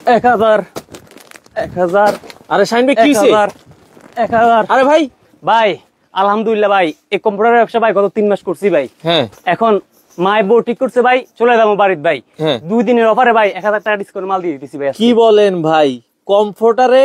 1000 1000 আরে শাইন ভাই কি হইছে 1000 আরে ভাই ভাই আলহামদুলিল্লাহ ভাই এই কম্পিউটারের ব্যবসা ভাই গত 3 মাস করছি ভাই। হ্যাঁ এখন মায়ের বউ ঠিক করছে ভাই, চলে যাবো বাড়িতে ভাই। হ্যাঁ 2 দিনের অফারে ভাই 1000 টাকা ডিসকাউন্ট মাল দিয়ে দিতেছি ভাই। কি বলেন ভাই, কমফোর্টারে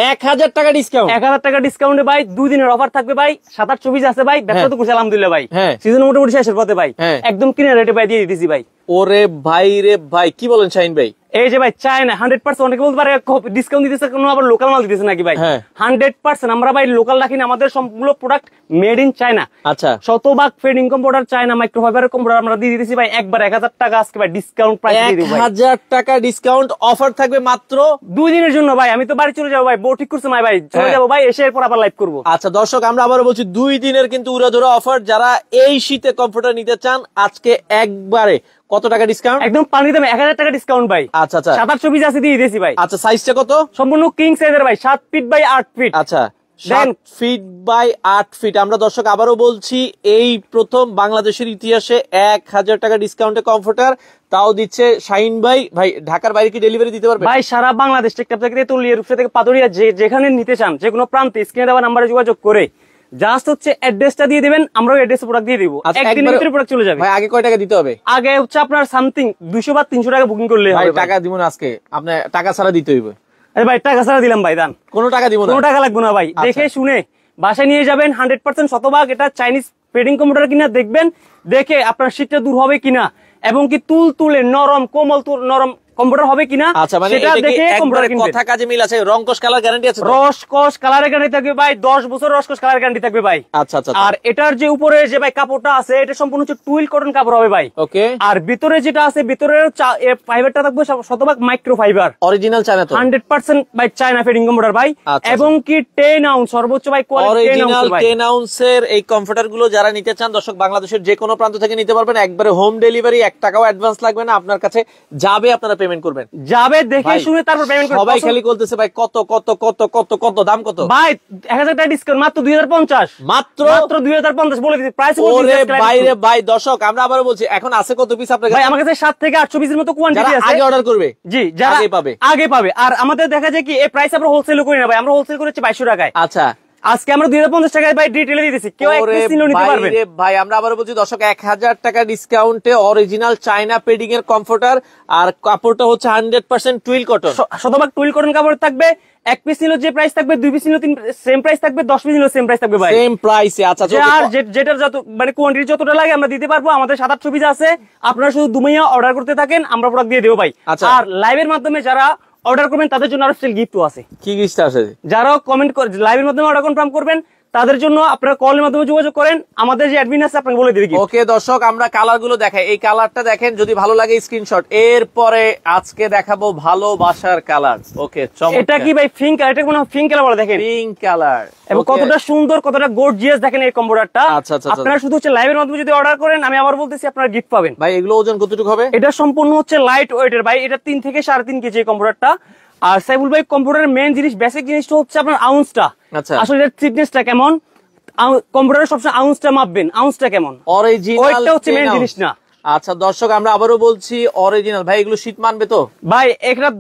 1000 টাকা ডিসকাউন্ট? 1000 টাকা ডিসকাউন্টে ভাই 2 দিনের অফার থাকবে ভাই। 7-8 পিস আছে ভাই, ব্যবসা তো করছি আলহামদুলিল্লাহ ভাই। সিজন মোটামুটি শেষের পথে ভাই, একদম কিনা রেটে ভাই দিয়ে দিতেছি ভাই। ওরে ভাই রে ভাই, কি বলেন শাইন ভাই? এই যে ভাই চায়না 100%, অনেকে বলতে পারে ডিসকাউন্ট দিতেছে কোনো আবার লোকাল মাল দিতেছে নাকি ভাই। 100% আমরা ভাই লোকাল রাখি না, আমাদের সবগুলো প্রোডাক্ট মেড ইন চায়না। আচ্ছা, শতভাগ ফেডিং কম্পিউটার চায়না মাইক্রোফাইবারের কম্পিউটার আমরা দিয়ে দিতেছি ভাই একবার 1000 টাকা আজকে ভাই ডিসকাউন্ট প্রাইস দিয়ে দিব ভাই। 1000 টাকা ডিসকাউন্ট অফার থাকবে মাত্র 2 দিনের জন্য ভাই। আমি তো বাড়ি চলে যাবো ভাই, বউ ঠিক করছে ভাই, চলে যাবো ভাই, এসে এরপর আবার লাইভ করবো। আচ্ছা দর্শক, আমরা আবার বলছি 2 দিনের কিন্তু উড়াধুরা অফার। যারা এই শীতে কম্পিউটার নিতে চান আজকে একবারে কত টাকা ডিসকাউন্ট? একদম পানি দামে 1000 টাকা ডিসকাউন্ট ভাই। আচ্ছা আচ্ছা, 7-8 পিস আছে দিয়ে দিয়েছি ভাই। আচ্ছা, সাইজটা কত? সম্পূর্ণ কিং সাইজের ভাই, 7 ফিট বাই 8 ফিট। আচ্ছা, 7 ফিট বাই 8 ফিট। আমরা দর্শক আবারও বলছি, এই প্রথম বাংলাদেশের ইতিহাসে 1000 টাকা ডিসকাউন্টে কমফোর্টার, তাও দিচ্ছে শাইন ভাই। ভাই ঢাকার বাইরে কি ডেলিভারি দিতে পারবে? ভাই সারা বাংলাদেশ টেকনাফ থেকে তেতুলিয়া, রূপসা থেকে পাতুরিয়া, যেখানে নিতে চান যে কোনো প্রান্তে স্ক্রিনে দেওয়া নাম্বারে যোগাযোগ করে জাস্ট হচ্ছে অ্যাড্রেসটা দিয়ে দিবেন, আমরা ওই অ্যাড্রেসে প্রোডাক্ট দিয়ে দিব। একদিনের ভিতরে প্রোডাক্ট চলে যাবে। ভাই আগে কয় টাকা দিতে হবে? আগে হচ্ছে আপনার সামথিং 200 বা 300 টাকা বুকিং করলে ভাই হবে। টাকা দিব না আজকে, আপনি টাকা ছাড়া দিতে হইবে। আরে ভাই টাকা ছাড়া দিলাম ভাই, দান। কোনো টাকা দিব না, কোনো টাকা লাগবে না ভাই। দেখে শুনে বাসায় নিয়ে যাবেন 100% শতভাগ। এটা চাইনিজ ট্রেডিং কম্পিউটার কিনা দেখবেন, দেখে আপনার শীতটা দূর হবে কিনা এবং কি তুল তুলে নরম কোমল নরম কম্পিউটার হবে কিনা। আচ্ছা, মানে সেটা দেখে কম্পিউটার কিনবেন। কথা কাজে মিল আছে। রংকশ কালার গ্যারান্টি আছে? রসকস কালারের গ্যারান্টি থাকবে ভাই, 10 বছর রসকস কালার গ্যারান্টি থাকবে ভাই। আচ্ছা আচ্ছা, আর এটার যে উপরে যে ভাই কাপড়টা আছে এটা সম্পূর্ণ হচ্ছে টুইল কটন কাপড় হবে ভাই। ওকে। আর ভিতরে যেটা আছে ভিতরের ফাইবারটা থাকবে শতভাগ মাইক্রো ফাইবার, অরিজিনাল চায়না তো? 100% ভাই চায়না ফিটিং কম্পিউটার ভাই। এবং কি 10 আউন্স সর্বোচ্চ ভাই কোয়ালিটি 10 আউন্সের এই কমফোর্টার গুলো যারা নিতে চান দর্শক, বাংলাদেশের যে কোনো প্রান্ত থেকে নিতে পারবেন। একবারে হোম ডেলিভারি, 1 টাকাও অ্যাডভান্স লাগবে না, আপনার কাছে যাবে, আপনারা পেমেন্ট করবেন। দেখে শুনে তারপর পেমেন্ট করবেন। সবাই খালি বলতেছে ভাই কত কত কত কত কত দাম কত? ভাই 1000 টাকা ডিসকাউন্ট মাত্র 2050, মাত্র 2050 বলে দিছি প্রাইস। ওরে বাইরে ভাই দর্শক, আমরা আবার বলছি এখন আছে কত পিস আপনার কাছে? ভাই আমার কাছে 7 থেকে 800 পিসের মতো কোয়ান্টিটি আছে। আগে অর্ডার করবে? জি, যারা আগে পাবে। আর আমাদের দেখা যায় কি এই প্রাইস আমরা হোলসেল করি না ভাই, আমরা হোলসেল করেছি 2200 টাকায়। আচ্ছা, আজকে আমরা 2050 টাকায় ভাই ডিটেইলে দিতেছি, কেউ এক পিস নিলেও নিতে পারবে ভাই। আমরা আবার বলছি দর্শক, 1000 টাকা ডিসকাউন্টে অরিজিনাল চায়না পেডিং এর কমফোর্টার, আর কাপড়টা হচ্ছে 100% টুইল কটন, শতভাগ টুইল কটন কাপড় থাকবে। 1 পিস নিলে যে প্রাইস থাকবে, 2 পিস নিলে সেম প্রাইস থাকবে, 10 পিস নিলে সেম প্রাইস থাকবে ভাই, সেম প্রাইসে। আচ্ছা, আর যেটার যত মানে কোয়ান্টিটি যতটা লাগে আমরা দিতে পারবো। আমাদের 7-800 পিস আছে, আপনারা শুধু দুমাইয়া অর্ডার করতে থাকেন, আমরা প্রোডাক্ট দিয়ে দেবো ভাই। আর লাইভের মাধ্যমে যারা অর্ডার করবেন তাদের জন্য আরো স্পেশাল গিফটও আছে। কি গিফট আছে? যারা কমেন্ট লাইভের মাধ্যমে অর্ডার কনফার্ম করবেন তাদের জন্য আপনারা কলের মাধ্যমে যোগাযোগ করেন, আমাদের যে অ্যাডমিন আছে আপনাকে বলে দিবে। ওকে দর্শক, আমরা কালার গুলো দেখাই। এই কালারটা দেখেন, যদি ভালো লাগে স্ক্রিনশট। এরপরে আজকে দেখাবো ভালোবাসার কালার। ওকে, এটা কি ভাই পিঙ্ক কালার? এটা কোনো পিঙ্ক কালার বলে, দেখেন পিঙ্ক কালার, এবং কতটা সুন্দর কতটা গর্জিয়াস দেখেন এই কম্পিউটারটা। আচ্ছা আচ্ছা, আপনারা শুধু হচ্ছে লাইভের মাধ্যমে যদি অর্ডার করেন, আমি আবার বলতেছি আপনারা গিফট পাবেন ভাই। এগুলো ওজন কতটুকু হবে? এটা সম্পূর্ণ হচ্ছে লাইট ওয়েটের ভাই, এটা 3 থেকে 3.5 কেজি এই কম্পিউটারটা। আর সাইফুল ভাই কম্পিউটারের মেইন জিনিস, বেসিক জিনিসটা হচ্ছে আপনার আউন্সটা। আসলে এর থিকনেসটা কেমন, কম্পিউটারে সবসময় আউন্সটা মাপবেন, আউন্সটা কেমন, অরিজিনাল হচ্ছে মেইন জিনিস না। আচ্ছা দর্শক, আমরা আবারও বলছি অরিজিনাল। ভাই এগুলো শীত মানবে তো? ভাই এটা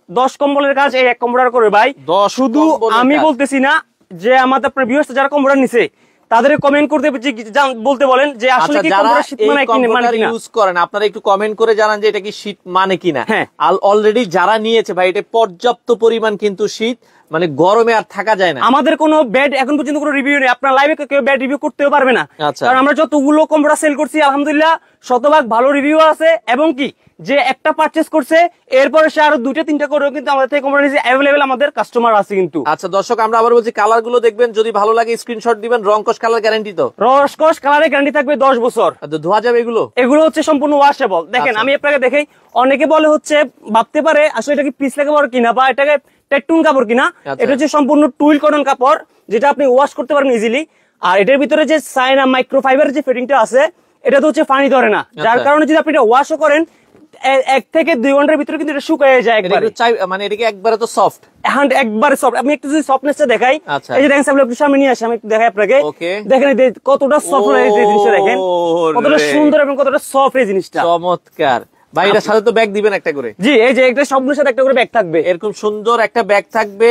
10 কম্বলের কাজ এই এক কম্পিউটার করে ভাই। শুধু আমি বলতেছি না, যে আমাদের আপনার ভিউয়ার্স যারা কম্পিউটার নিছে তাদের কমেন্ট করতে বলতে বলেন যে আসলে কি কম্পিউটার শীত মানে কিনা ইউজ করেন, আপনারা একটু কমেন্ট করে জানান যে এটা কি শীত মানে কিনা। অলরেডি যারা নিয়েছে ভাই, এটা পর্যাপ্ত পরিমাণ কিন্তু শীত, মানে গরমে আর থাকা যায় না। আমাদের কোনো ব্যাড এখন পর্যন্ত কোনো রিভিউ নেই, আপনার লাইভে কেউ ব্যাড রিভিউ করতেও পারবে না। কারণ আমরা যতগুলো কম্পিউটার সেল করছি আলহামদুলিল্লাহ শতভাগ ভালো রিভিউ আছে, এবং কি যে একটা পারচেজ করছে এরপরে সে আরো 2-3টা করেও কিন্তু আমাদের থেকে কম্পিউটার নিচে অ্যাভেলেবেল আমাদের কাস্টমার আছে কিন্তু। আচ্ছা দর্শক, আমরা আবার বলছি কালার গুলো দেখবেন, যদি ভালো লাগে স্ক্রিনশট দিবেন। রংকশ কালার গ্যারান্টি তো? রংকশ কালারের গ্যারান্টি থাকবে 10 বছর। ধোয়া যাবে এগুলো? এগুলো হচ্ছে সম্পূর্ণ ওয়াশেবল। দেখেন আমি আপনাকে দেখাই, অনেকে বলে হচ্ছে ভাবতে পারে আসলে এটা কি পিছলা কাপড় কিনা বা এটাকে টেটুন কাপড় কিনা। এটা হচ্ছে সম্পূর্ণ টুইল কটন কাপড়, যেটা আপনি ওয়াশ করতে পারবেন ইজিলি। আর এটার ভিতরে যে চায়না মাইক্রোফাইবার যে ফিটিংটা আছে, এটা তো হচ্ছে পানি ধরে না, যার কারণে যদি আপনি এটা ওয়াশও করেন 1 থেকে 2 ঘন্টার ভিতরে কিন্তু এটা শুকিয়ে যায় একবারে। মানে এটা কি একবারে তো সফট? একবারে সফট। আমি একটু যদি সফটনেসটা দেখাই, এই যে দেখেন সামনে একটু সামনে নিয়ে আসি, আমি একটু দেখাই আপনাকে। দেখেন কতটা সফট এই জিনিসটা, দেখেন কতটা সুন্দর এবং কতটা সফট এই জিনিসটা। চমৎকার। ভাই এটার সাথে তো ব্যাগ দিবেন একটা করে। জি, এই যে একটা সবগুলোর সাথে একটা করে ব্যাগ থাকবে, এরকম সুন্দর একটা ব্যাগ থাকবে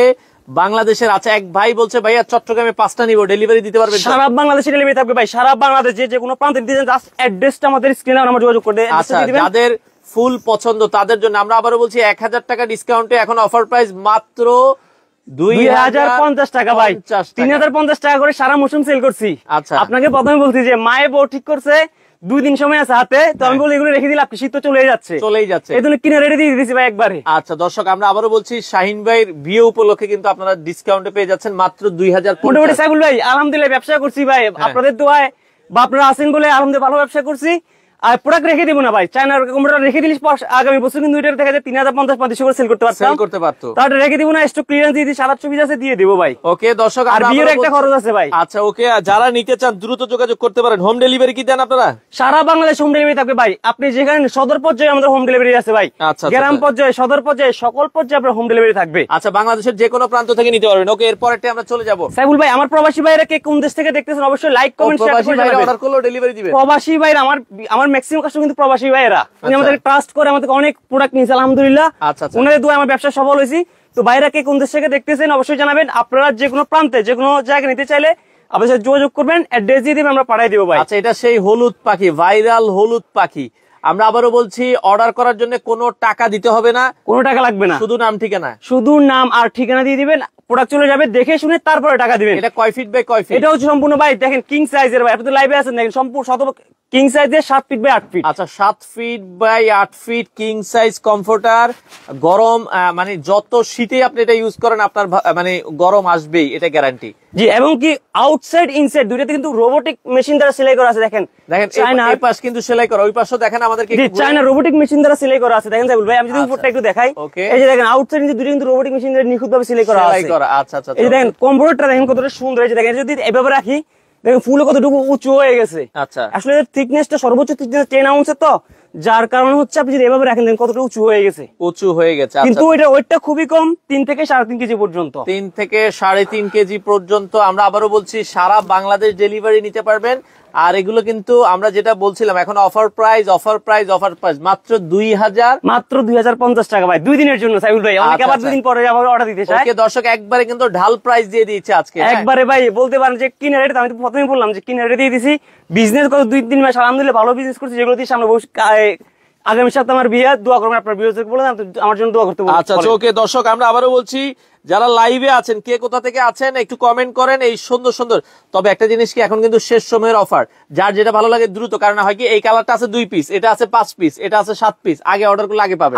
বাংলাদেশের। আচ্ছা, এক ভাই বলছে ভাইয়া চট্টগ্রামে 5টা নিব, ডেলিভারি দিতে পারবেন? সারা বাংলাদেশে ডেলিভারি থাকবে ভাই, সারা বাংলাদেশে যে কোনো প্রান্তে দিতে জাস্ট অ্যাড্রেসটা আমাদের স্ক্রিনে আমরা যোগাযোগ করে আচ্ছা, যাদের ফুল পছন্দ তাদের জন্য আমরা আবারও বলছি 1000 টাকা ডিসকাউন্টে এখন অফার প্রাইস মাত্র 2050 টাকা ভাই, 3050 টাকা করে সারা মৌসুম সেল করছি। আচ্ছা, আপনাকে প্রথমে বলছি যে মায়ে বউ ঠিক করছে 2 দিন সময় আছে হাতে, তো আমি বলি এগুলো রেখে দিলে আপনি শীত তো চলেই যাচ্ছে এই জন্য কিনে রেডি দিয়ে দিয়েছি ভাই একবারে। আচ্ছা দর্শক, আমরা আবারও বলছি শাহিন ভাইয়ের বিয়ে উপলক্ষে কিন্তু আপনারা ডিসকাউন্টে পেয়ে যাচ্ছেন মাত্র 2050। মোটামুটি সাইফুল ভাই আলহামদুলিল্লাহ ব্যবসা করছি ভাই, আপনাদের দোয়ায় বা আপনারা আছেন বলে আলহামদুলিল্লাহ ভালো ব্যবসা করছি। আর প্রোডাক্ট রেখে দিব না ভাই, চায়নার কম্পিউটার রেখে দিলে আগামী বছর কিন্তু এটা দেখা যায় 3050-3500 করে সেল করতে পারতো। তাহলে রেখে দিব না, স্টক ক্লিয়ারেন্স দিয়ে 700 পিস আছে দিয়ে দেবো ভাই। ওকে দর্শক, আর বিয়ের একটা খরচ আছে ভাই। আচ্ছা ওকে, যারা নিতে চান দ্রুত যোগাযোগ করতে পারেন। হোম ডেলিভারি কি দেন আপনারা? সারা বাংলাদেশ হোম ডেলিভারি থাকবে ভাই, আপনি যেখানে সদর পর্যায়ে আমাদের হোম ডেলিভারি আছে ভাই, গ্রাম পর্যায়ে সদর পর্যায়ে সকল পর্যায়ে আপনার হোম ডেলিভারি থাকবে। আচ্ছা, বাংলাদেশের যে কোনো প্রান্ত থেকে নিতে পারবেন। ওকে, এরপরেরটা আমরা চলে যাব। সাইফুল ভাই, আমার প্রবাসী ভাইরা কে কোন দেশ থেকে দেখতেছেন অবশ্যই লাইক কমেন্ট শেয়ার করে জানাবেন। অর্ডার করলে ডেলিভারি দিবেন। প্রবাসী ভাইরা আমার ম্যাক্সিমাম কাস্টমার কিন্তু প্রবাসী ভাইরা, উনি আমাদের ট্রাস্ট করে আমাদের অনেক প্রোডাক্ট নিয়েছে আলহামদুলিল্লাহ। ওনাদের দোয়া আমার ব্যবসা সফল হয়েছি। তো ভাইরা কে কোন দেশ থেকে দেখতেছেন অবশ্যই জানাবেন। আপনারা যে কোনো প্রান্তে যে কোনো জায়গায় নিতে চাইলে আপনার সাথে যোগাযোগ করবেন, অ্যাড্রেস দিয়ে দিবেন, আমরা পাঠিয়ে দেবো ভাই। আচ্ছা, এটা সেই হলুদ পাখি, ভাইরাল হলুদ পাখি। আমরা আবারও বলছি, অর্ডার করার জন্য কোনো টাকা দিতে হবে না, কোনো টাকা লাগবে না, শুধু নাম ঠিকানা, শুধু নাম আর ঠিকানা দিয়ে দিবেন, প্রোডাক্ট চলে যাবে, দেখে শুনে তারপরে টাকা দিবেন। এটা কয় ফিট বাই কয় ফিট? এটা হচ্ছে সম্পূর্ণ ভাই দেখেন কিং সাইজের ভাই, আপনি তো লাইভে আছেন দেখেন, সম্পূর্ণ কিং সাইজের 7 ফিট বাই 8 ফিট। আচ্ছা, 7 feet by 8 feet king size comforter. গরম মানে যত শীতে আপনি এটা ইউজ করেন আপনার মানে গরম আসবেই, এটা গ্যারান্টি। জি, এবং কি আউটসাইড ইনসাইড দুইটাতে কিন্তু রোবোটিক মেশিন দ্বারা সেলাই করা আছে। দেখেন এই পাশ কিন্তু সেলাই করা, ওই পাশও দেখেন আমাদেরকে চায়না রোবোটিক মেশিন দ্বারা সেলাই করা আছে। দেখেন সাইফুল ভাই, আমি যদি উপরটা একটু দেখাই, এই যে দেখেন আউটসাইড ইনসাইড দুইটা কিন্তু রোবোটিক মেশিন দ্বারা নিখুঁতভাবে সেলাই করা আছে। আচ্ছা আচ্ছা, এই যে দেখেন কম্পিউটারটা দেখেন কতটা সুন্দর, এই যে দেখেন যদি এভাবে রাখি দেখেন ফুলও কতটুকু উঁচু হয়ে গেছে। আচ্ছা, আসলে থিকনেসটা সর্বোচ্চ থিকনেস 10 আউন্সের, তো যার কারণে হচ্ছে আপনি যদি এভাবে রাখেন দেখেন কতটা উঁচু হয়ে গেছে। কিন্তু এটা ওয়েটটা খুবই কম, 3 থেকে 3.5 কেজি পর্যন্ত। 3 থেকে 3.5 কেজি পর্যন্ত। আমরা আবারও বলছি, সারা বাংলাদেশ ডেলিভারি নিতে পারবেন। আর এগুলো কিন্তু আমরা যেটা বলছিলাম এখন অফার প্রাইস মাত্র 2050 টাকা ভাই, 2 দিনের জন্য সাইফুল ভাই। অনেকে আবার 2 দিন পরে আবার অর্ডার দিতে চায়। ওকে দর্শক, একবারে কিন্তু ঢাল প্রাইস দিয়ে দিয়েছে আজকে একবারে ভাই, বলতে পারেন যে কিনে রেট, আমি তো প্রথমেই বললাম যে কিনে রেট দিয়ে দিছি। বিজনেস কত 2-3 মাস আলহামদুলিল্লাহ ভালো বিজনেস করছি, যেগুলো দিয়ে সামনে আগামী সপ্তাহে আমার বিয়ে, দোয়া করবেন আপনার বিয়ে বলে আমার জন্য দোয়া করতে বলুন। আচ্ছা ওকে দর্শক, আমরা আবারও বলছি, যারা লাইভে আছেন কে কোথা থেকে আছেন একটু কমেন্ট করেন এই সুন্দর সুন্দর। তবে একটা জিনিস কি, এখন কিন্তু শেষ সময়ের অফার, যার যেটা ভালো লাগে দ্রুত, কারণ হয় কি এই কালারটা আছে 2 পিস, এটা আছে 5 পিস, এটা আছে 7 পিস, আগে অর্ডার করলে আগে পাবেন।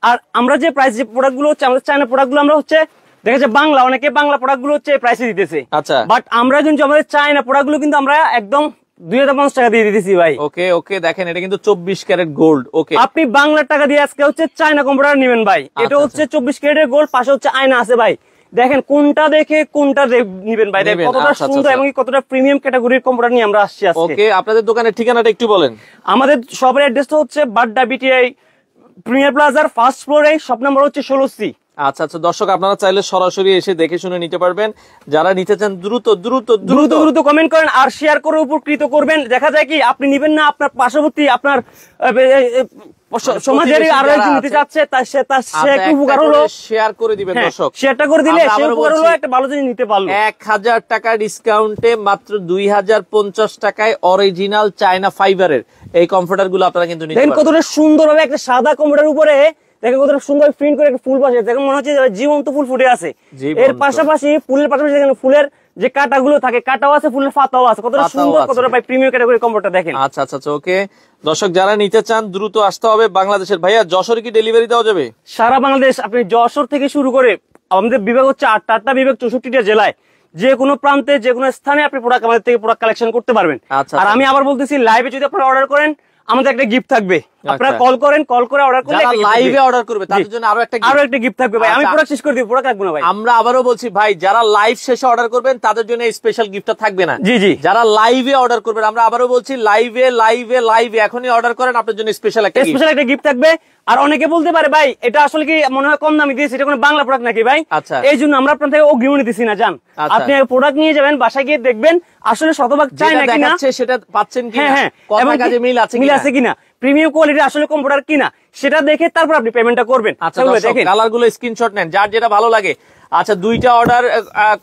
আর আমরা যে প্রাইস যে প্রোডাক্ট গুলো হচ্ছে আমাদের চায়না প্রোডাক্ট গুলো আমরা হচ্ছে দেখা যাচ্ছে বাংলা, অনেকে বাংলা প্রোডাক্ট গুলো হচ্ছে প্রাইসে দিতেছে। আচ্ছা, বাট আমরা কিন্তু আমাদের চায়না প্রোডাক্ট গুলো কিন্তু আমরা একদম 2050 টাকা দিয়ে দিতেছি ভাই। ওকে ওকে, দেখেন এটা কিন্তু 24 ক্যারেট গোল্ড। ওকে, আপনি বাংলার টাকা দিয়ে আজকে হচ্ছে চায়না কম্পিউটার নেবেন ভাই, এটা হচ্ছে 24 ক্যারেটের গোল্ড, পাশে হচ্ছে আয়না আছে ভাই। দেখেন কোনটা দেখে কোনটা নিবেন ভাই, দেখেন কতটা সুন্দর এবং কতটা প্রিমিয়াম ক্যাটাগরির কম্পিউটার নিয়ে আমরা আসছি আজকে। ওকে, আপনাদের দোকানের ঠিকানাটা একটু বলেন। আমাদের শপের অ্যাড্রেসটা হচ্ছে বাড্ডা বিটিআই প্রিমিয়ার প্লাজার ফার্স্ট ফ্লোরে, শপ নাম্বার হচ্ছে 16C। আচ্ছা আচ্ছা দর্শক, আপনারা চাইলে সরাসরি এসে দেখে শুনে নিতে পারবেন। যারা নিতে চান দ্রুত দ্রুত দ্রুত দ্রুত কমেন্ট করেন আর শেয়ার করে উপকৃত করবেন। দেখা যায় কি আপনি নিবেন না, আপনার পার্শ্ববর্তী আপনার সমাজের আরো একজন নিতে চাচ্ছে, সে একটু উপকার হলো, শেয়ার করে দিবেন দর্শক। শেয়ারটা করে দিলে সে উপকার হলো, একটা ভালো জিনিস নিতে পারলো। 1000 টাকা ডিসকাউন্টে মাত্র 2050 টাকায় অরিজিনাল চায়না ফাইবারের এই কমফোর্টার গুলো আপনারা কিন্তু নিতে পারবেন। কতটা সুন্দর হবে একটা সাদা কম্পিউটার উপরে, দেখেন কতটা সুন্দর প্রিন্ট করে একটা ফুল বসে, দেখেন মনে হচ্ছে জীবন্ত ফুল ফুটে আছে। এর পাশাপাশি ফুলের পাশাপাশি দেখেন ফুলের যে কাটাগুলো থাকে, কাটাও আছে, ফুলের পাতাও আছে, কতটা সুন্দর, কতটা ভাই প্রিমিয়াম ক্যাটাগরি কম্পিউটার দেখেন। আচ্ছা আচ্ছা ওকে দর্শক, যারা নিতে চান দ্রুত আসতে হবে বাংলাদেশের। ভাইয়া যশোরে কি ডেলিভারি দেওয়া যাবে? সারা বাংলাদেশ, আপনি যশোর থেকে শুরু করে আমাদের বিভাগ হচ্ছে 8টা বিভাগ 64টা জেলায়, যে কোনো প্রান্তে যে কোনো স্থানে আপনি প্রোডাক্ট আমাদের থেকে প্রোডাক্ট কালেকশন করতে পারবেন। আর আমি আবার বলতেছি, লাইভে যদি আপনারা অর্ডার করেন আমাদের একটা গিফট থাকবে। আপনারা কল করেন, কল করে অর্ডার করলে যারা লাইভে অর্ডার করবে তাদের জন্য আরো একটা গিফট থাকবে ভাই। আমি প্রোডাক্ট শেষ করে দিব, প্রোডাক্ট রাখবো না ভাই। আমরা আবারও বলছি ভাই, যারা লাইভ শেষে অর্ডার করবেন তাদের জন্য স্পেশাল গিফটটা থাকবে না। জি জি, যারা লাইভে অর্ডার করবেন, আমরা আবারও বলছি লাইভে এখনই অর্ডার করেন, আপনার জন্য স্পেশাল একটা গিফট থাকবে। আর অনেকে বলতে পারে ভাই এটা আসলে কি মনে হয় কম দামি দিয়েছে, এটা কোনো বাংলা প্রোডাক্ট নাকি ভাই? আচ্ছা, এই জন্য আমরা আপনার থেকে অগ্রিম দিচ্ছি না, জান। আপনি প্রোডাক্ট নিয়ে যাবেন, বাসায় গিয়ে দেখবেন আসলে শতভাগ চাই না কিনা, সেটা পাচ্ছেন কিনা, কথা কাজে মিল আছে কিনা। প্রিমিয়াম কোয়ালিটি আসলে কম্পিউটার কিনা সেটা দেখে তারপর আপনি পেমেন্টটা করবেন। আচ্ছা দেখেন কালার গুলো স্ক্রিনশট নেন, যার যেটা ভালো লাগে। আচ্ছা, 2টা অর্ডার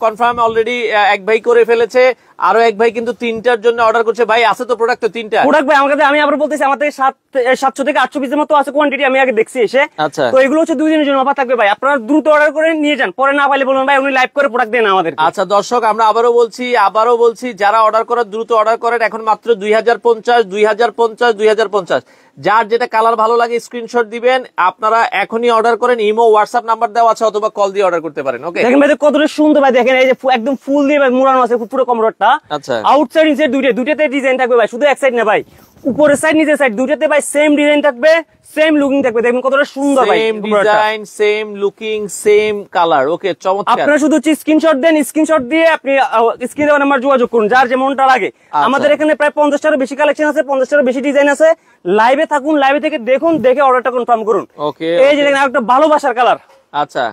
কনফার্ম অলরেডি এক ভাই করে ফেলেছে, আরো এক ভাই কিন্তু 3টার জন্য অর্ডার করছে। ভাই আছে তো প্রোডাক্ট? তো 3টা প্রোডাক্ট ভাই আমার কাছে, আমি আবার বলতেছি আমাদের 700 থেকে 800 পিসের মতো আছে কোয়ান্টিটি, আমি আগে দেখছি এসে। আচ্ছা, তো এগুলো হচ্ছে 2 দিনের জন্য অফার থাকবে ভাই, আপনারা দ্রুত অর্ডার করে নিয়ে যান, পরে না পাইলে বলুন ভাই উনি লাইভ করে প্রোডাক্ট দেন আমাদের। আচ্ছা দর্শক, আমরা আবারও বলছি যারা অর্ডার করার দ্রুত অর্ডার করেন, এখন মাত্র 2050 যার যেটা কালার ভালো লাগে স্ক্রিনশট দিবেন, আপনারা এখনই অর্ডার করেন। ইমো হোয়াটসঅ্যাপ নাম্বার দেওয়া আছে, অথবা কল দিয়ে অর্ডার করতে পারেন। ওকে, দেখেন ভাই কতটা সুন্দর ভাই, দেখেন এই যে একদম ফুল দিয়ে ভাই মুড়ানো আছে পুরো কম্পিউটারটা। আচ্ছা, আউটসাইড ইনসাইড দুইটাতে ডিজাইন থাকবে ভাই, শুধু এক সাইড না ভাই, উপরের সাইড নিচের সাইড দুইটাতে ভাই সেম ডিজাইন থাকবে, সেম লুকিং থাকবে। দেখেন কতটা সুন্দর ভাই, same design, same looking, same colour. Okay, চমৎকার। আপনারা শুধু স্ক্রিনশট দেন, স্ক্রিনশট দিয়ে আপনি স্ক্রিনে দেওয়া নাম্বার যোগাযোগ করুন যার যেমনটা লাগে। আমাদের এখানে প্রায় 50টারও বেশি কালেকশন আছে, 50টারও বেশি ডিজাইন আছে। লাইভে থাকুন, লাইভে থেকে দেখুন, দেখে অর্ডারটা কনফার্ম করুন। ওকে, এই যে দেখেন আরেকটা ভালোবাসার কালার, আচ্ছা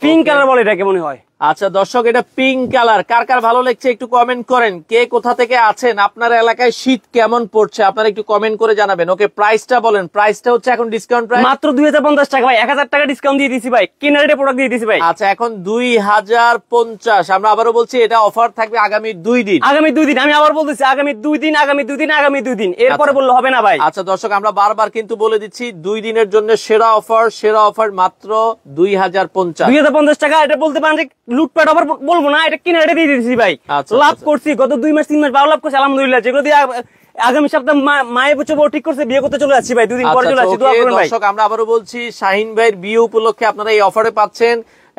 পিঙ্ক কালার বলে এটাকে মনে হয়। আচ্ছা দর্শক, এটা পিঙ্ক কালার, কার কার ভালো লাগছে একটু কমেন্ট করেন। কে কোথা থেকে আছেন, আপনার এলাকায় শীত কেমন পড়ছে আপনারা একটু কমেন্ট করে জানাবেন। ওকে, প্রাইসটা বলেন। প্রাইসটা হচ্ছে এখন ডিসকাউন্ট প্রাইস মাত্র 2050 টাকা ভাই, 1000 টাকা ডিসকাউন্ট দিয়ে দিছি ভাই, কিনার রেটে প্রোডাক্ট দিয়ে দিছি ভাই। আচ্ছা, এখন 2050। আমরা আবারও বলছি এটা অফার থাকবে আগামী 2 দিন। আগামী 2 দিন, আমি আবার বলতেছি আগামী 2 দিন, আগামী 2 দিন, আগামী 2 দিন, এরপরে বললে হবে না ভাই। আচ্ছা দর্শক, আমরা বারবার কিন্তু বলে দিচ্ছি 2 দিনের জন্য সেরা অফার মাত্র 2050। 2050 টাকা, এটা বলতে পারেন যে লুটপাট অফার বলবো না, এটা কিনে রেটে দিয়ে দিয়েছি ভাই। লাভ করছি গত 2 মাস 3 মাস, ভালো লাভ করছি আলহামদুলিল্লাহ। যেগুলো দিয়ে আগামী সপ্তাহ মায়ের বছর ঠিক করছে, বিয়ে করতে চলে যাচ্ছি ভাই, 2 দিন পরে চলে যাচ্ছি, দোয়া করুন ভাই। দর্শক, আমরা আবারও বলছি শাহিন ভাইয়ের বিয়ে উপলক্ষে আপনারা এই অফারে পাচ্ছেন।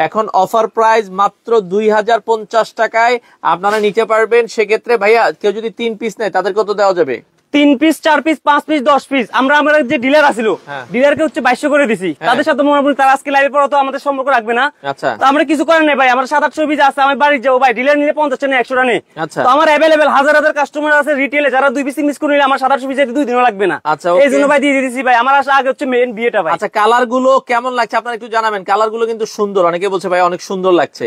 এখন অফার প্রাইস মাত্র 2050 টাকায় আপনারা নিতে পারবেন। সেক্ষেত্রে ভাইয়া কেউ যদি 3 পিস নেয় তাদের কত দেওয়া যাবে? 3 পিস, 4 পিস, 5 পিস, 10 পিস। আমাদের যে ডিলার আছিল, ডিলারকে হচ্ছে 2200 করে দিছি। তাদের সাথে মনে হয় তারা আজকে লাইভে পড়া তো আমাদের সম্পর্ক রাখবে না। আচ্ছা, তো আমরা কিছু করার নেই ভাই, আমার 700-800 পিস আছে, আমি বাড়ি যাবো ভাই, ডিলার নিলে 50 টা নেই, 100 টা নেই। আচ্ছা, তো আমার অ্যাভেলেবেল হাজার হাজার কাস্টমার আছে রিটেলে, যারা 2 পিস মিস করে নিলে আমার 700 পিস 2 দিনও লাগবে না। আচ্ছা, এই জন্য ভাই দিয়ে দিয়েছি ভাই, আমার আসলে আগে হচ্ছে মেইন বিয়েটা ভাই। আচ্ছা, কালার গুলো কেমন লাগছে আপনারা একটু জানাবেন। কালার গুলো কিন্তু সুন্দর, অনেকে বলছে ভাই অনেক সুন্দর লাগছে।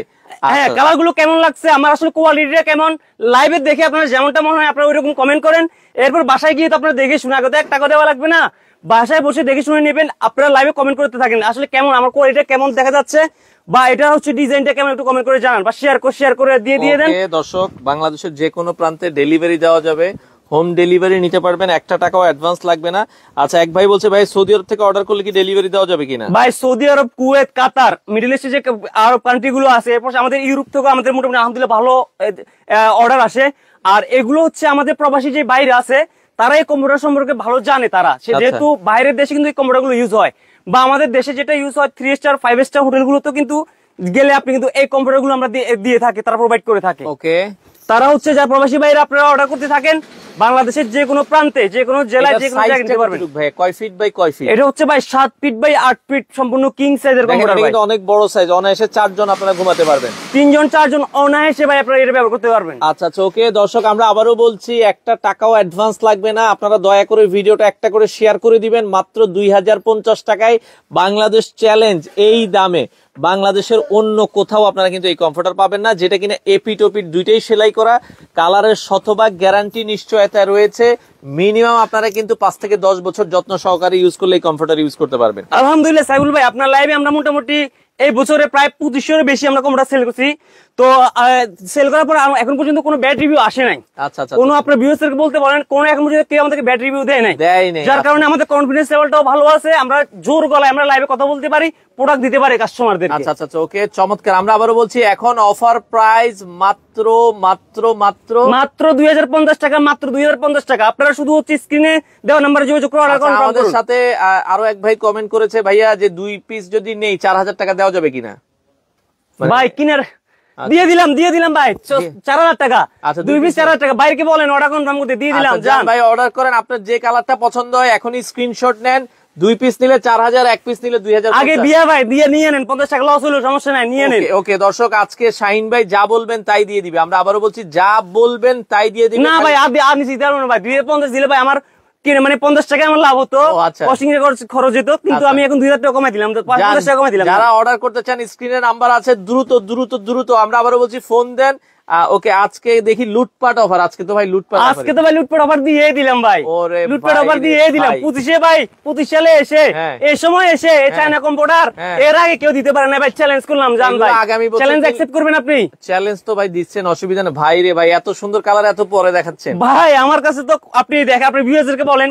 হ্যাঁ, কালার গুলো কেমন লাগছে, আমার আসলে কোয়ালিটিটা কেমন, লাইভে দেখে আপনারা যেমনটা মনে হয় আপনারা ওইরকম কমেন্ট করেন। এরপর বাসায় গিয়ে তো আপনারা দেখে শুনে, আগে তো 1 টাকা দেওয়া লাগবে না, বাসায় বসে দেখে শুনে নেবেন। আপনারা লাইভে কমেন্ট করতে থাকেন আসলে কেমন আমার কোয়ালিটিটা কেমন দেখা যাচ্ছে, বা এটা হচ্ছে ডিজাইনটা কেমন, একটু কমেন্ট করে জানান, বা শেয়ার করে দিয়ে দেন। দর্শক, বাংলাদেশের যে কোনো প্রান্তে ডেলিভারি দেওয়া যাবে, হোম ডেলিভারি নিতে পারবেন, 1 টাকাও অ্যাডভান্স লাগবে না। আচ্ছা, এক ভাই বলছে ভাই সৌদি আরব থেকে অর্ডার করলে কি ডেলিভারি দেওয়া যাবে কিনা? ভাই সৌদি আরব, কুয়েত, কাতার, মিডল ইস্টে যে আরব কান্ট্রি গুলো আছে, এরপর আমাদের ইউরোপ থেকে আমাদের মোটামুটি আলহামদুলিল্লাহ ভালো অর্ডার আসে। আর এগুলো হচ্ছে আমাদের প্রবাসী যে বাইরে আছে তারা এই কম্পিউটার সম্পর্কে ভালো জানে। তারা যেহেতু বাইরের দেশে কিন্তু এই কম্পিউটার গুলো ইউজ হয়, বা আমাদের দেশে যেটা ইউজ হয় 3 স্টার 5 স্টার হোটেল গুলোতে কিন্তু গেলে আপনি কিন্তু এই কম্পিউটার গুলো আমরা দিয়ে থাকি, তারা প্রোভাইড করে থাকে। ওকে, তারা হচ্ছে যারা প্রবাসী বাইরে আপনারা অর্ডার করতে থাকেন, বাংলাদেশের যে কোনো প্রান্তে, যে কোনো জেলায়, যে কোনো জায়গায় নিতে পারবেন। ভাই কয় ফিট বাই কয় ফিট? এটা হচ্ছে ভাই 7 ফিট বাই 8 ফিট, সম্পূর্ণ কিং সাইজের কম্পিউটার ভাই। কিন্তু অনেক বড় সাইজ, অনায়াসে 4 জন আপনারা ঘুমাতে পারবেন। 3 জন 4 জন অনায়াসে ভাই আপনারা এটা ব্যবহার করতে পারবেন। আচ্ছা, ওকে দর্শক, আমরা আবারও বলছি 1 টাকাও অ্যাডভান্স লাগবে না। আপনারা দয়া করে ভিডিওটা একটা করে শেয়ার করে দিবেন। মাত্র 2050 টাকায় বাংলাদেশ চ্যালেঞ্জ, এই দামে বাংলাদেশের অন্য কোথাও আপনারা কিন্তু এই কমফোর্টার পাবেন না, যেটা কিনা এপিট ওপিট দুইটাই সেলাই করা, কালারের শতভাগ গ্যারান্টি নিশ্চয়তা রয়েছে। মিনিমাম আপনারা কিন্তু 5 থেকে 10 বছর যত্ন সহকারে ইউজ করলে এই কমফোর্টার ইউজ করতে পারবেন। আলহামদুলিল্লাহ সাইবুল ভাই, আপনার লাইভে আমরা মোটামুটি এই বছরে প্রায় 2500 বেশি আমরা কম্পিউটার সেল করছি। তো সেল করার পর এখন পর্যন্ত কোনো ব্যাড রিভিউ আসে নাই। আচ্ছা, কোনো আপনার ভিউয়ার্সদেরকে বলতে পারেন কোন এখন পর্যন্ত কেউ আমাদেরকে ব্যাড রিভিউ দেয় নাই, যার কারণে আমাদের কনফিডেন্স লেভেলটাও ভালো আছে। আমরা জোর গলায় আমরা লাইভে কথা বলতে পারি, প্রোডাক্ট দিতে পারি কাস্টমারদের। আচ্ছা, ওকে, চমৎকার। আমরা আবারও বলছি এখন অফার প্রাইস মাত্র 2050 টাকা, মাত্র 2050 টাকা। আপনারা শুধু হচ্ছে স্ক্রিনে দেওয়া নাম্বারে যোগাযোগ করে অর্ডার করুন। আমাদের সাথে আরো এক ভাই কমেন্ট করেছে, ভাইয়া যে 2 পিস যদি নেই 4000 টাকা দেওয়া যাবে কিনা? ভাই কিনার দিয়ে দিলাম ভাই 4000 টাকা। 2 পিস 4000 টাকা, বাইরে বলেন অর্ডার কনফার্ম করতে দিয়ে দিলাম। যান ভাই, অর্ডার করেন, আপনার যে কালারটা পছন্দ হয় এখনই স্ক্রিনশট নেন। 2 পিস নিলে 4000, 1 পিস নিলে 2000। আগে বিয়া ভাই দিয়ে নিয়ে নেন, 50 টাকা লস হলো সমস্যা নাই, নিয়ে নেন। ওকে দর্শক, আজকে শাহিন ভাই যা বলবেন তাই দিয়ে দিবে। আমরা আবারও বলছি যা বলবেন তাই দিয়ে দিবে। না ভাই আপনি চিন্তা করবেন না ভাই, 2050 দিলে ভাই আমার কিনে মানে 50 টাকা আমার লাভ হতো, ওয়াশিং এর খরচ যেত, কিন্তু আমি এখন 2000 টাকা কমাই দিলাম, 50 টাকা কমাই দিলাম। যারা অর্ডার করতে চান স্ক্রিনে নাম্বার আছে, দ্রুত। আমরা আবারও বলছি ফোন দেন, ওকে, আজকে দেখি লুটপাট অফার। আজকে তো ভাই লুটপাট আজকে তো ভাই লুটপাট অফার দিয়ে দিলাম ভাই, লুটপাট অফার দিয়ে দিলাম 25-এ ভাই, 25 সালে এসে এই সময় এসে চায়না কম্পিউটার এর আগে কেউ দিতে পারে না ভাই। চ্যালেঞ্জ করলাম, জান ভাই চ্যালেঞ্জ অ্যাকসেপ্ট করবেন আপনি? চ্যালেঞ্জ তো ভাই দিচ্ছেন, অসুবিধা না ভাই রে ভাই, এত সুন্দর কালার এত পরে দেখাচ্ছেন ভাই। আমার কাছে তো আপনি দেখে আপনি ভিউয়ারদেরকে বলেন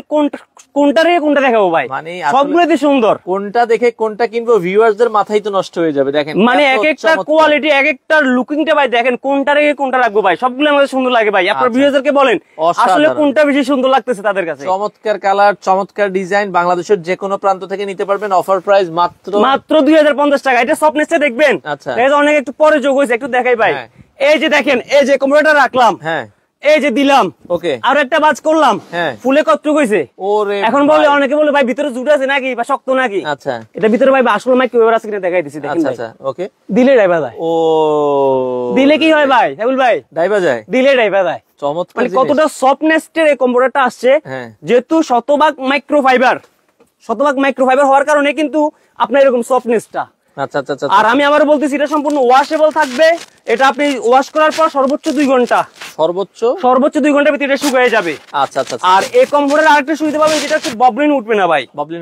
কোনটা রে কোনটা দেখাবো ভাই, মানে সবগুলোই সুন্দর, কোনটা দেখে কোনটা কিনবো ভিউয়ারদের মাথায় তো নষ্ট হয়ে যাবে। দেখেন মানে এক একটা কোয়ালিটি, এক একটা লুকিংটা ভাই দেখেন, কোনটা রেখে কোনটা রাখবো ভাই, সবগুলো আমাদের সুন্দর লাগে ভাই। আপনার ভিউয়ারদেরকে বলেন আসলে কোনটা বেশি সুন্দর লাগতেছে তাদের কাছে। চমৎকার কালার, চমৎকার ডিজাইন, বাংলাদেশের যে কোনো প্রান্ত থেকে নিতে পারবেন। অফার প্রাইস মাত্র 2050 টাকা। এটা সফটনেসটা দেখবেন, আচ্ছা এটা অনেক একটু পরে যোগ হয়েছে, একটু দেখাই ভাই। এই যে দেখেন, এই যে কম্পিউটার রাখলাম, হ্যাঁ এই যে দিলাম, ওকে, আর একটা বাজ করলাম, ফুলে কতটুকু হয়েছে। ওরে এখন বলে অনেকে বলে ভাই ভিতরে জুট আছে নাকি বা শক্ত নাকি। আচ্ছা, এটা ভিতরে ভাই আসলে মাইক্রোওয়েভ আছে কিনা দেখাই দিছি, দেখেন ভাই। আচ্ছা ওকে, দিলে ডাইবা যায়। ও দিলে কি হয় ভাই সাইবুল ভাই? ডাইবা যায়, দিলে ডাইবা যায়। চমৎকার, মানে কতটা সফটনেসের এই কম্পিউটারটা আসছে, যেহেতু শতভাগ মাইক্রোফাইবার হওয়ার কারণে কিন্তু আপনার এরকম সফটনেসটা। আচ্ছা আচ্ছা আচ্ছা। আর আমি আবার বলতেছি এটা সম্পূর্ণ ওয়াশেবল থাকবে। এটা আপনি ওয়াশ করার পর সর্বোচ্চ 2 ঘন্টা, সর্বোচ্চ 2 ঘন্টার ভিতরে এটা শুকিয়ে যাবে। আচ্ছা আচ্ছা। আর এই কম্পিউটারের আরেকটা সুবিধা পাবেন, যেটা হচ্ছে ববলিন উঠবে না ভাই, ববলিন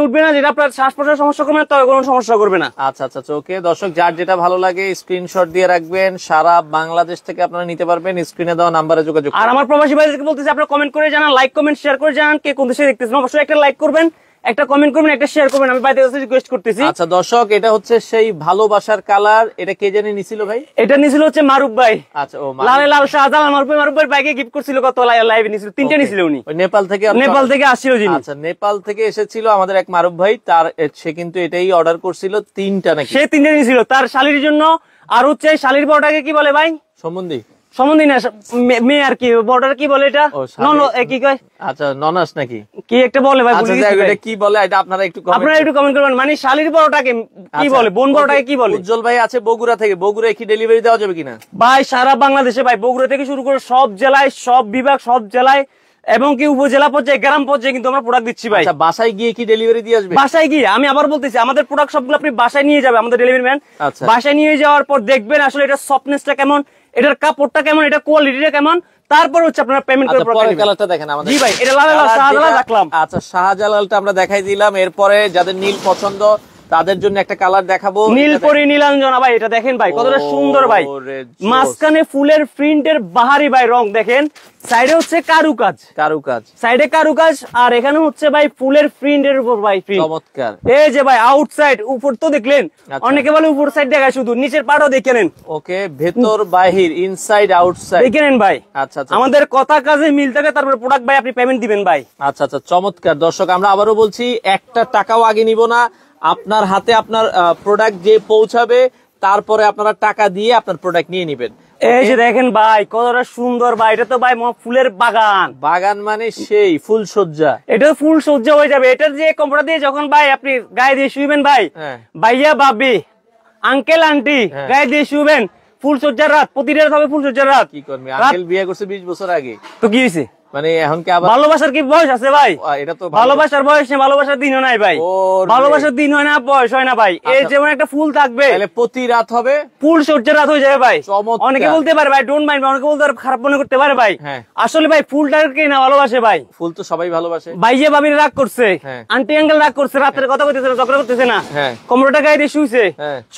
উঠবে না, যেটা আপনার শ্বাস প্রশ্বাসের সমস্যা করবে না, তবে কোনো সমস্যা করবে না। আচ্ছা আচ্ছা ওকে, দর্শক যার যেটা ভালো লাগে স্ক্রিনশট দিয়ে রাখবেন, সারা বাংলাদেশ থেকে আপনারা নিতে পারবেন। স্ক্রিনে দেওয়া নাম্বারে যোগাযোগ। আর আমার প্রবাসী ভাইদেরকে বলতেছি, আপনারা কমেন্ট করে জানান, লাইক কমেন্ট শেয়ার করে জানান কে কোন দেশে দেখতেছেন। অবশ্যই একটা লাইক করবেন, একটা কমেন্ট করবেন, একটা শেয়ার করবেন, আমি বাইরে কাছে রিকোয়েস্ট করতেছি। আচ্ছা দর্শক, এটা হচ্ছে সেই ভালোবাসার কালার। এটা কে জানি নিছিল ভাই? এটা নিছিল হচ্ছে মারুফ ভাই। আচ্ছা, ও লাল লাল শাহজালাল মারুফ ভাই বাইকে গিফট করছিল, কত লাইভে নিছিল, 3টা নিছিল উনি। ওই নেপাল থেকে আসছিল যিনি। আচ্ছা, নেপাল থেকে এসেছিল আমাদের এক মারুফ ভাই, তার সে কিন্তু এটাই অর্ডার করছিল 3টা নাকি? সে 3টা নিছিল তার শালির জন্য। আর হচ্ছে শালির বড়টাকে কি বলে ভাই? সম্বন্ধী না, মেয়ে আর কি, বর্ডার কি বলে এটা? কি কয়? আচ্ছা, ননাস নাকি কি একটা বলে ভাই, কি বলে এটা আপনারা একটু কমেন্ট করবেন। মানে শালির বড়টাকে কি বলে, বোন বড়টাকে কি বলে? উজ্জ্বল ভাই আছে বগুড়া থেকে, বগুড়া কি ডেলিভারি দেওয়া যাবে কিনা? ভাই সারা বাংলাদেশে ভাই, বগুড়া থেকে শুরু করে সব জেলায়, সব বিভাগ, সব জেলায় এবং কি উপজেলা পর্যায়ে, গ্রাম পর্যায়ে কিন্তু আমরা প্রোডাক্ট দিচ্ছি ভাই। বাসায় গিয়ে কি ডেলিভারি দিয়ে আসবে? বাসায় গিয়ে, আমি আবার বলতেছি, আমাদের প্রোডাক্ট সবগুলো আপনি বাসায় নিয়ে যাবে, আমাদের ডেলিভারি ম্যান বাসায় নিয়ে যাওয়ার পর দেখবেন আসলে এটা সফটনেসটা কেমন, এটার কাপড়টা কেমন, এটা কোয়ালিটিটা কেমন, তারপর হচ্ছে আপনারা পেমেন্ট করবেন। পরের কালারটা দেখেন আমাদের। জি ভাই, এটা লাল লাল শাহজালাল রাখলাম। আচ্ছা, শাহজালালটা আমরা দেখাই দিলাম। এরপরে যাদের নীল পছন্দ তাদের জন্য একটা কালার দেখাবো, নীলপরি নীলাঞ্জনা ভাই। এটা দেখেন ভাই কতটা সুন্দর ভাই, মাঝখানে ফুলের প্রিন্টের বাহারি ভাই রং দেখেন, সাইডে হচ্ছে কারুকাজ, সাইডে কারুকাজ, আর এখানে হচ্ছে ভাই ফুলের প্রিন্টের উপর ভাই প্রিন্ট। চমৎকার। এই যে ভাই আউটসাইড উপর তো দেখলেন, অনেকে বলে উপর সাইড দেখায় শুধু, নিচের পাড়ও দেখে নেন। ওকে, ভেতর বাহির, ইনসাইড আউটসাইড দেখে নেন ভাই। আচ্ছা আচ্ছা, আমাদের কথা কাজে মিল থাকে, তারপরে প্রোডাক্ট ভাই আপনি পেমেন্ট দিবেন ভাই। আচ্ছা আচ্ছা, চমৎকার। দর্শক আমরা আবারও বলছি, একটা টাকাও আগে নিব না, আপনার হাতে আপনার প্রোডাক্ট যে পৌঁছাবে তারপরে আপনারা টাকা দিয়ে আপনার প্রোডাক্ট নিয়ে নেবেন। এই যে দেখেন ভাই কতটা সুন্দর ভাই, এটা তো ভাই ফুলের বাগান মানে সেই ফুল সজ্জা, এটা ফুল সজ্জা হয়ে যাবে। এটার যে কম্পড়া দিয়ে যখন ভাই আপনি গায়ে দিয়ে শুইবেন ভাই, ভাইয়া ভাবি আঙ্কেল আন্টি গায়ে দিয়ে শুইবেন, ফুল সজ্জার রাত, প্রতিটা রাত হবে ফুল সজ্জার রাত। কি করবে, আঙ্কেল বিয়ে করছে 20 বছর আগে, তো কি হয়েছে? মানে এখন কি আবার ভালোবাসার কি বয়স আছে ভাই? এটা তো ভালোবাসার বয়স নেই, ভালোবাসার দিনও নাই ভাই, ভালোবাসার দিন হয় না, বয়স হয় না ভাই। এই যেমন একটা ফুল থাকবে, প্রতি রাত হবে ফুল সজ্জার রাত হয়ে যাবে ভাই। অনেকে বলতে পারে ভাই ডোন্ট মাইন্ড, অনেকে বলতে খারাপ মনে করতে পারে ভাই, আসলে ভাই ফুলটাকে না ভালোবাসে ভাই, ফুল তো সবাই ভালোবাসে। ভাইয়া ভাবির রাগ করছে, আন্টি আঙ্কেল রাগ করছে, রাতের কথা করতেছে না, ঝগড়া করতেছে না, কমরটা গায়ে দিয়ে শুইছে,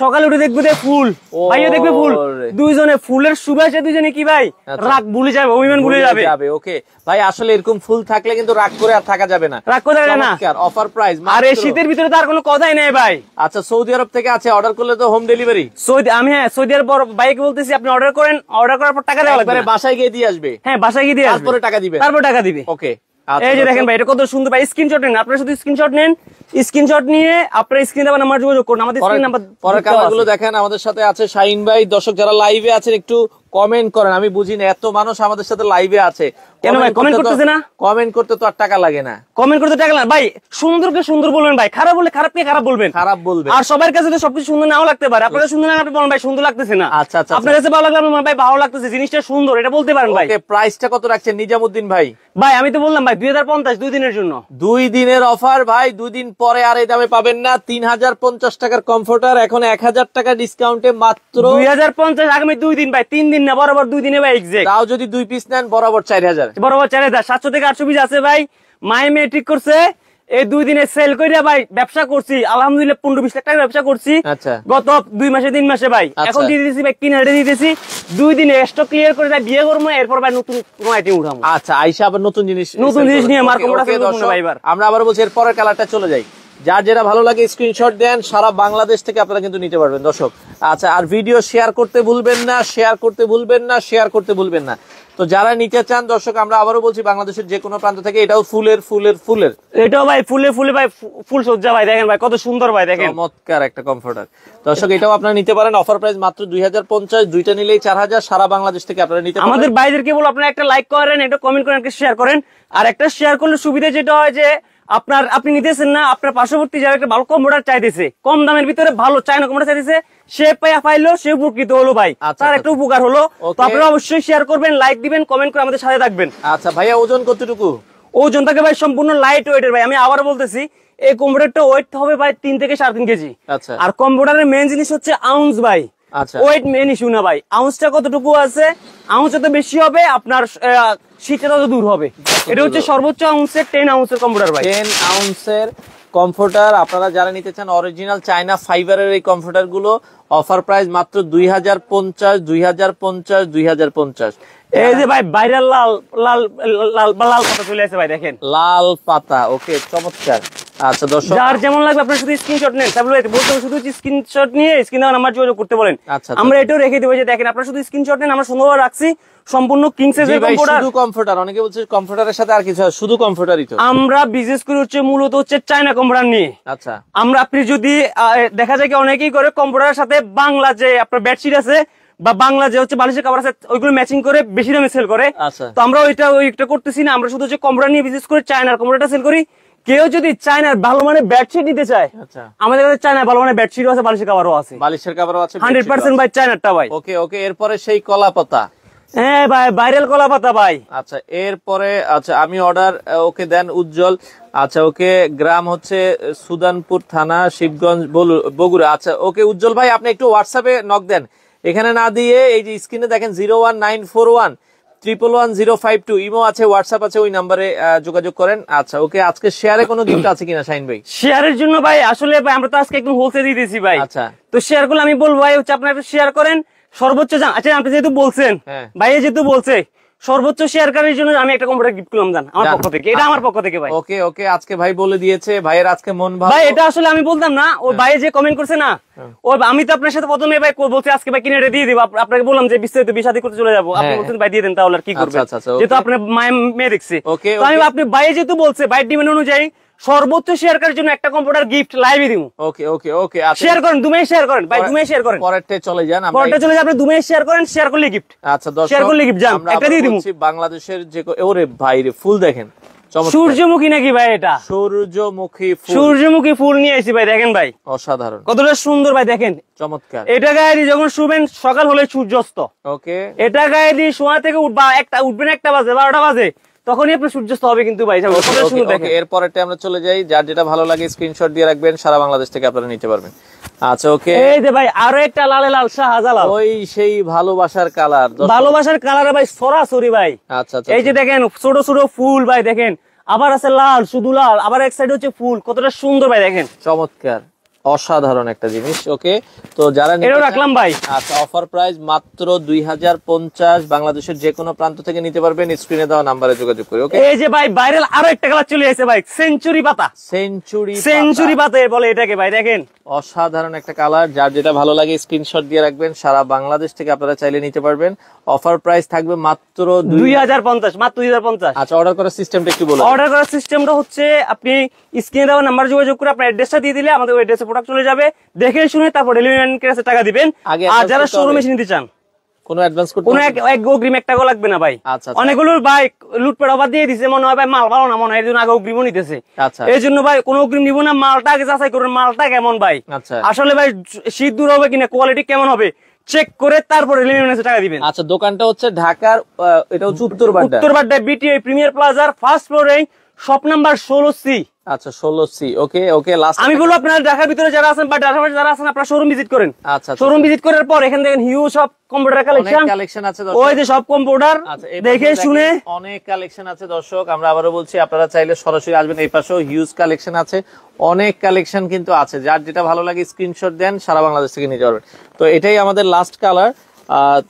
সকালে উঠে দেখবে ফুল, ভাইয়া দেখবে ফুল, দুইজনে ফুলের সুবাসে দুইজনে কি ভাই রাগ ভুলে যাবে, অভিমান ভুলে যাবে। ওকে ভাই, আসলে এরকম ফুল থাকলে কিন্তু রাগ করে আর থাকা যাবে না, রাগ করে থাকা না। অফার প্রাইস, আর এই শীতের ভিতরে তো আর কোনো কথাই নেই ভাই। আচ্ছা, সৌদি আরব থেকে আছে, অর্ডার করলে তো হোম ডেলিভারি? আমি সৌদি আরব বাইকে বলতেছি, আপনি অর্ডার করেন, অর্ডার করার পর টাকা দেওয়া লাগবে, বাসায় গিয়ে দিয়ে আসবে। হ্যাঁ, বাসায় গিয়ে দিয়ে আসবে, তারপরে টাকা দিবে, তারপর টাকা দিবে। ওকে, এই যে দেখেন ভাই এটা কত সুন্দর ভাই, স্ক্রিনশট নেন, আপনারা শুধু স্ক্রিনশট নেন, স্ক্রিনশট নিয়ে আপনারা স্ক্রিন দেওয়া নাম্বার যোগাযোগ করুন, আমাদের স্ক্রিন নাম্বার। পরের কালারগুলো দেখেন, আমাদের সাথে আছে শাহিন ভাই। দর্শক যারা লাইভে আছেন একটু কমেন্ট করেন, আমি বুঝি না এত মানুষ আমাদের সাথে লাইভে আছে, কেন ভাই কমেন্ট করতেছে না? কমেন্ট করতে তো আর টাকা লাগে না, কমেন্ট করতে টাকা লাগে ভাই, সুন্দরকে সুন্দর বলবেন ভাই, খারাপ বলে খারাপকে খারাপ বলবেন, আর সবার কাছে তো সবকিছু সুন্দর নাও লাগতে পারে, আপনার সুন্দর না আপনি বলেন ভাই সুন্দর লাগতেছে না, আচ্ছা আচ্ছা, আপনার কাছে ভালো লাগলে ভাই ভালো লাগতেছে, জিনিসটা সুন্দর, এটা বলতে পারেন ভাই। প্রাইসটা কত রাখছেন নিজামুদ্দিন ভাই? ভাই আমি তো বললাম ভাই 2050 2 দিনের জন্য, 2 দিনের অফার ভাই, 2 দিন পরে আর এই দামে পাবেন না। 3050 টাকার কমফোর্টার এখন 1000 টাকা ডিসকাউন্টে মাত্র 2050 আগামী 2 দিন ভাই, 3 দিন না, বরাবর 2 দিনে ভাই এক্সাক্ট। তাও যদি 2 পিস নেন বরাবর 4000, বরাবর 4000, 700 থেকে 800 পিস আছে ভাই। মাই মেট্রিক করছে এই 2 দিনে সেল কইরা ভাই ব্যবসা করছি আলহামদুলিল্লাহ, 15-20 লাখ টাকা ব্যবসা করছি আচ্ছা গত 2 মাসে 3 মাসে ভাই। এখন দিয়ে দিতেছি ভাই 300 দিয়ে দিতেছি, 2 দিনে স্টক ক্লিয়ার করে ভাই বিয়ে করবো, এরপর ভাই নতুন কোনো আইটেম উঠাবো। আচ্ছা, আইসা আবার নতুন জিনিস নিয়ে মার্কেট ভাই। আমরা আবার বলছি এর পরের কালারটা চলে যাই। যার যেটা ভালো লাগে স্ক্রিনশট দেন, সারা বাংলাদেশ থেকে আপনারা কিন্তু নিতে পারবেন দর্শক। আচ্ছা, আর ভিডিও শেয়ার করতে ভুলবেন না, শেয়ার করতে ভুলবেন না, শেয়ার করতে ভুলবেন না। তো যারা নিতে চান দর্শক, আমরা আবারও বলছি বাংলাদেশের যে কোনো প্রান্ত থেকে, এটাও ফুলের ফুলের ফুলের, এটাও ভাই ফুলে ফুলে ভাই ফুল সজ্জা ভাই, দেখেন ভাই কত সুন্দর ভাই, দেখেন চমৎকার একটা কমফোর্টার দর্শক। এটাও আপনারা নিতে পারেন, অফার প্রাইস মাত্র 2050, দুইটা নিলেই 4000, সারা বাংলাদেশ থেকে আপনারা নিতে পারেন। আমাদের ভাইদেরকে বল আপনারা একটা লাইক করেন, একটা কমেন্ট করেন, একটা শেয়ার করেন। আর একটা শেয়ার করলে সুবিধা যেটা হয় যে আপনি নিতেছেন না, আপনার পার্শ্ববর্তী যারা একটা ভালো কম্পিউটার চাইতেছে, কম দামের ভিতরে ভালো চায়না কম্পিউটার চাইতেছে, সে পাইলো, সে উপকৃত হলো ভাই, তার একটা উপকার হলো। তো আপনারা অবশ্যই শেয়ার করবেন, লাইক দিবেন, কমেন্ট করে আমাদের সাথে থাকবেন। আচ্ছা ভাইয়া, ওজন কতটুকু? ওজন থাকে ভাই সম্পূর্ণ লাইট ওয়েটের ভাই। আমি আবার বলতেছি, এই কম্পিউটারটা ওয়েট হবে ভাই 3 থেকে 3.5 কেজি। আচ্ছা, আর কম্পিউটারের মেইন জিনিস হচ্ছে আউন্স ভাই। আচ্ছা, ওয়েট মেন ইস্যু না ভাই, আউন্সটা কতটুকু আছে, আউন্স যত বেশি হবে আপনার শীতটা তত দূর হবে। এটা হচ্ছে সর্বোচ্চ আউন্সের 10 আউন্সের কম্পিউটার ভাই। 10 আউন্সের কমফোর্টার আপনারা যারা নিতে চান, অরিজিনাল চায়না ফাইবারের এই কমফোর্টার গুলো অফার প্রাইস মাত্র 2050, 2050, 2050। এই যে ভাই ভাইরাল লাল লাল লাল লাল পাতা চলে আসে ভাই, দেখেন লাল পাতা। ওকে, চমৎকার। আচ্ছা দর্শক, যার যেমন লাগবে আপনারা শুধু স্ক্রিনশট নেন, তাহলে বলতে শুধু স্ক্রিনশট নিয়ে স্ক্রিন দেওয়া নাম্বার যোগাযোগ করতে বলেন। আচ্ছা, আমরা এটাও রেখে দেবো যে দেখেন আপনারা শুধু স্ক্রিনশট নেন, আমরা সুন্দরভাবে রাখছি সম্পূর্ণ কিং সাইজের কম্পিউটার। শুধু কমফোর্টার, অনেকে বলছে কমফোর্টারের সাথে আর কিছু, শুধু কমফোর্টারই তো। আমরা বিজনেস করে হচ্ছে মূলত হচ্ছে চায়না কম্পিউটার নিয়ে। আচ্ছা, আমরা আপনি যদি দেখা যায় কি অনেকেই করে কম্পিউটারের সাথে বাংলা যে আপনার বেডশিট আছে বা বাংলা যে হচ্ছে বালিশের কভার আছে ওইগুলো ম্যাচিং করে বেশি দামে সেল করে। আচ্ছা, তো আমরা ওইটা করতেছি না, আমরা শুধু হচ্ছে কম্পিউটার নিয়ে বিজনেস করে চায়নার কম্পিউটারটা সেল করি। কেউ যদি চায়নার ভালো মানে বেডশিট নিতে চায়, আচ্ছা, আমাদের কাছে চায়নার ভালো মানে বেডশিটও আছে, বালিশের কভারও আছে, বালিশের কভারও আছে 100% ভাই চায়নারটা ভাই। ওকে ওকে, এরপরে সেই কলা পাতা। হ্যাঁ ভাই, ভাইরাল কলা পাতা ভাই। আচ্ছা, এরপরে আচ্ছা আমি অর্ডার ওকে দেন উজ্জ্বল। আচ্ছা ওকে, গ্রাম হচ্ছে সুদানপুর থানা, শিবগঞ্জ, বগুড়া। আচ্ছা ওকে উজ্জ্বল ভাই, আপনি একটু হোয়াটসঅ্যাপে নক দেন, এখানে না দিয়ে এই যে স্ক্রিনে দেখেন 01941111052 ইমো আছে, হোয়াটসঅ্যাপ আছে, ওই নাম্বারে যোগাযোগ করেন। আচ্ছা ওকে, আজকে শেয়ারে কোনো গিফট আছে কিনা শাহিন ভাই? শেয়ারের জন্য ভাই আসলে ভাই আমরা তো আজকে একদম হোলসেল দিয়ে দিয়েছি ভাই। আচ্ছা, তো শেয়ার করলে আমি বলবো ভাই হচ্ছে আপনারা একটু শেয়ার করেন সর্বোচ্চ। আচ্ছা আপনি যেহেতু বলছেন, ভাই যেহেতু বলছে সর্বোচ্চ শেয়ারকারীর জন্য আমি একটা কম্পিউটার গিফট করলাম জান আমার পক্ষ থেকে, এটা আমার পক্ষ থেকে ভাই। ওকে ওকে, আজকে ভাই বলে দিয়েছে, ভাইয়ের আজকে মন ভালো। ভাই এটা আসলে আমি বলতাম না, ও ভাই যে কমেন্ট করছে না, ও আমি তো আপনার সাথে প্রথমে ভাই বলছি আজকে ভাই কিনে দিয়ে দিব, আপনাকে বললাম যে বিস্তারিত বিশাদি করতে চলে যাবো, আপনি বলছেন ভাই দিয়ে দেন, তাহলে আর কি করবেন, যেহেতু আপনার মায়ের মেয়ে দেখছি। তো আমি আপনি ভাই যেহেতু বলছে, ভাই ডিমান্ড অনুযায়ী সর্বোচ্চ শেয়ারকারীর জন্য একটা কম্পিউটার গিফট লাইভে দিব। ওকে ওকে ওকে, শেয়ার করেন, দুমে শেয়ার করেন ভাই, দুমে শেয়ার করেন, পরেরটা চলে যান, পরেরটা চলে যান, আপনি দুমে শেয়ার করেন, শেয়ার করলে গিফট। আচ্ছা দর্শক, শেয়ার করলে গিফট জান, একটা দিয়ে দিব। বাংলাদেশের যে ওরে ভাই রে, ফুল দেখেন, সূর্যমুখী নাকি ভাই? এটা সূর্যমুখী ফুল, সূর্যমুখী ফুল নিয়ে এসেছি ভাই, দেখেন ভাই অসাধারণ, কতটা সুন্দর ভাই, দেখেন চমৎকার। এটা গায়ে দিয়ে যখন শুবেন সকাল হলে সূর্যাস্ত, ওকে, এটা গায়ে দিয়ে শোয়া থেকে উঠবেন 1টা বাজে 12টা বাজে, তখনই আপনি সূর্যাস্ত হবে কিন্তু ভাই। এরপরটা আমরা চলে যাই, যার যেটা ভালো লাগে স্ক্রিনশট দিয়ে রাখবেন, সারা বাংলাদেশ থেকে আপনারা নিতে পারবেন। আচ্ছা ওকে, এই যে ভাই আরো একটা লালে লাল শাহজালাল, ওই সেই ভালোবাসার কালার, ভালোবাসার কালার ভাই সরাসরি ভাই। আচ্ছা, এই যে দেখেন ছোট ছোট ফুল ভাই, দেখেন আবার আছে লাল, শুধু লাল, আবার এক সাইড হচ্ছে ফুল, কতটা সুন্দর ভাই, দেখেন চমৎকার, অসাধারণ একটা জিনিস। ওকে, তো যারা এটাও রাখলাম ভাই। আচ্ছা, অফার প্রাইস মাত্র 2050, বাংলাদেশের যে কোনো প্রান্ত থেকে নিতে পারবেন, স্ক্রিনে দেওয়া নাম্বারে যোগাযোগ করে। ওকে, এই যে ভাই ভাইরাল আরো একটা কালার চলে আসে ভাই, সেঞ্চুরি পাতা, সেঞ্চুরি পাতা বলে এটাকে ভাই, দেখেন অসাধারণ একটা কালার। যার যেটা ভালো লাগে স্ক্রিনশট দিয়ে রাখবেন, সারা বাংলাদেশ থেকে আপনারা চাইলে নিতে পারবেন। অফার প্রাইস থাকবে মাত্র 2050, মাত্র 2050। আচ্ছা, অর্ডার করার সিস্টেমটা একটু বলুন। অর্ডার করার সিস্টেমটা হচ্ছে আপনি স্ক্রিনে দেওয়া নাম্বার যোগাযোগ করে আপনার অ্যাড্রেসটা দিয়ে দিলে আমাদের ওই অ্যাড্রেসে প্রোডাক্ট চলে যাবে, দেখে শুনে তারপর ডেলিভারি ম্যানের কাছে টাকা দিবেন। আর যারা শোরুমে এসে নিতে চান কোনো অ্যাডভান্স করতে, কোনো এক অগ্রিম 1 টাকাও লাগবে না ভাই। আচ্ছা, অনেকগুলো ভাই লুটপাট অফার দিয়ে দিছে, মনে হয় ভাই মাল ভালো না, মনে হয় এই জন্য আগে অগ্রিমও নিতেছে। আচ্ছা, এই জন্য ভাই কোনো অগ্রিম নিব না, মালটা আগে যাচাই করুন মালটা কেমন ভাই। আচ্ছা, আসলে ভাই শীত দূর হবে কিনা, কোয়ালিটি কেমন হবে চেক করে তারপর ডেলিভারি ম্যানের কাছে টাকা দিবেন। আচ্ছা, দোকানটা হচ্ছে ঢাকার, এটা হচ্ছে উত্তরবাড্ডা বিটিআই প্রিমিয়ার প্লাজার ফার্স্ট ফ্লোরে শপ নাম্বার 16C। আচ্ছা 16C, ওকে ওকে। লাস্ট আমি বলবো আপনারা ঢাকার ভিতরে যারা আছেন বা ঢাকার বাইরে যারা আছেন আপনারা শোরুম ভিজিট করেন। আচ্ছা শোরুম ভিজিট করার পর এখানে দেখেন হিউজ সব কম্পিউটার কালেকশন, কালেকশন আছে ওই যে সব কম্পিউটার দেখে শুনে অনেক কালেকশন আছে দর্শক। আমরা আবারও বলছি আপনারা চাইলে সরাসরি আসবেন, এই পাশেও হিউজ কালেকশন আছে, অনেক কালেকশন কিন্তু আছে। যার যেটা ভালো লাগে স্ক্রিনশট দেন, সারা বাংলাদেশ থেকে নিতে পারবেন। তো এটাই আমাদের লাস্ট কালার।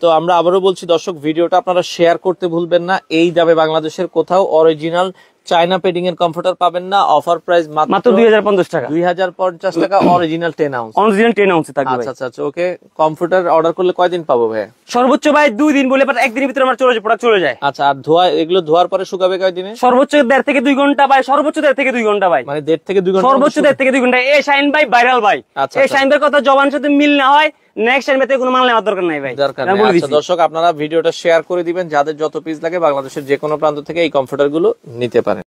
তো আমরা আবারও বলছি দর্শক, ভিডিওটা আপনারা শেয়ার করতে ভুলবেন না। এই দামে বাংলাদেশের কোথাও অরিজিনাল চায়না পেডিং এর কমফোর্টার পাবেন না। অফার প্রাইস মাত্র 2050 টাকা, 2050 টাকা, অরিজিনাল 10 আউন্স। অরিজিনাল 10 আউন্স থাকবে। আচ্ছা আচ্ছা ওকে। কমফোর্টার অর্ডার করলে কয়দিন পাবো ভাই? সর্বোচ্চ ভাই 2 দিন, বলে পর একদিনের ভিতরে আমার প্রোডাক্ট চলে যায়। আচ্ছা, আর ধোয়া এগুলো ধোয়ার পরে শুকাবে কয়দিনে? সর্বোচ্চ 1.5 থেকে 2 ঘন্টা ভাই, সর্বোচ্চ 1.5 থেকে 2 ঘন্টা ভাই, মানে 1.5 থেকে 2 ঘন্টা, সর্বোচ্চ 1.5 থেকে 2 ঘন্টা। এই শাইন ভাই ভাইরাল ভাই, এই শাইন ভাইয়ের কথা জবানের সাথে মিল না হয় নেক্সট টাইম এতে কোনো মাল নেওয়ার দরকার নাই ভাই, দরকার নেই। আচ্ছা দর্শক, আপনারা ভিডিওটা শেয়ার করে দিবেন, যাদের যত পিস লাগে বাংলাদেশের যে কোনো প্রান্ত থেকে এই কমফোর্টার গুলো নিতে পারেন।